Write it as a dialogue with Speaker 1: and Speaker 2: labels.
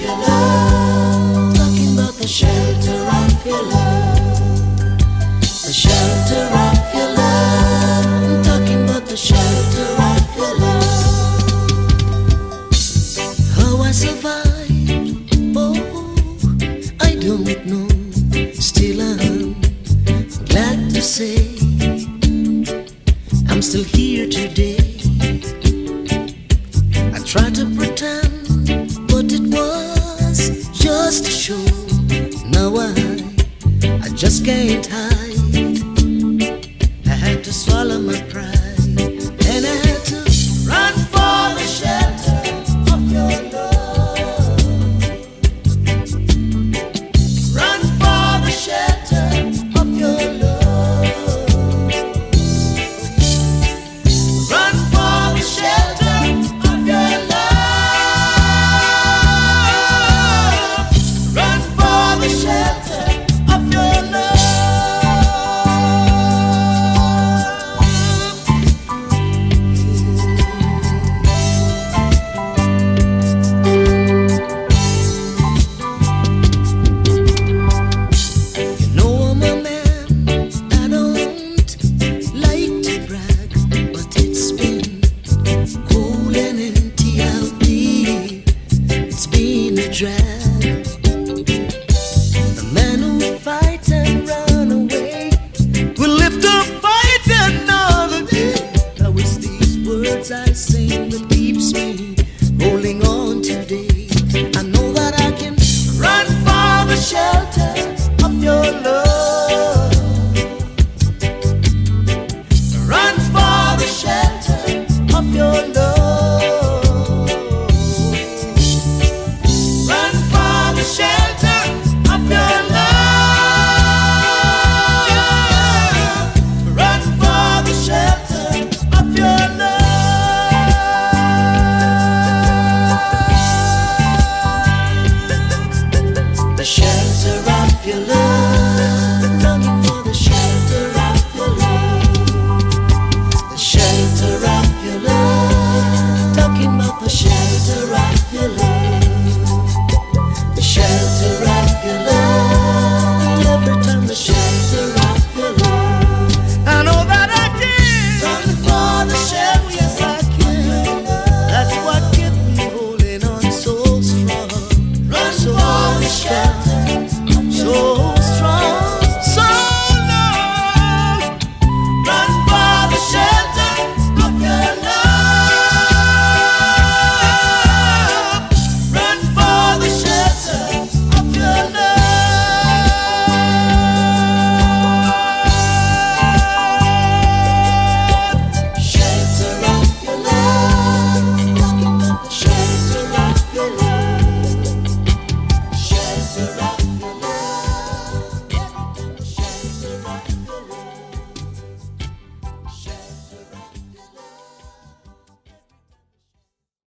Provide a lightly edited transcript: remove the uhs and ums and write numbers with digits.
Speaker 1: your love. Talking about the shelter of your love. The shelter of your love. I'm talking about the shelter of your love. How I survived, oh, I don't know. Still I'm glad to say I'm still here today. I tried to pretend, but it was just a show. Now I just can't hide.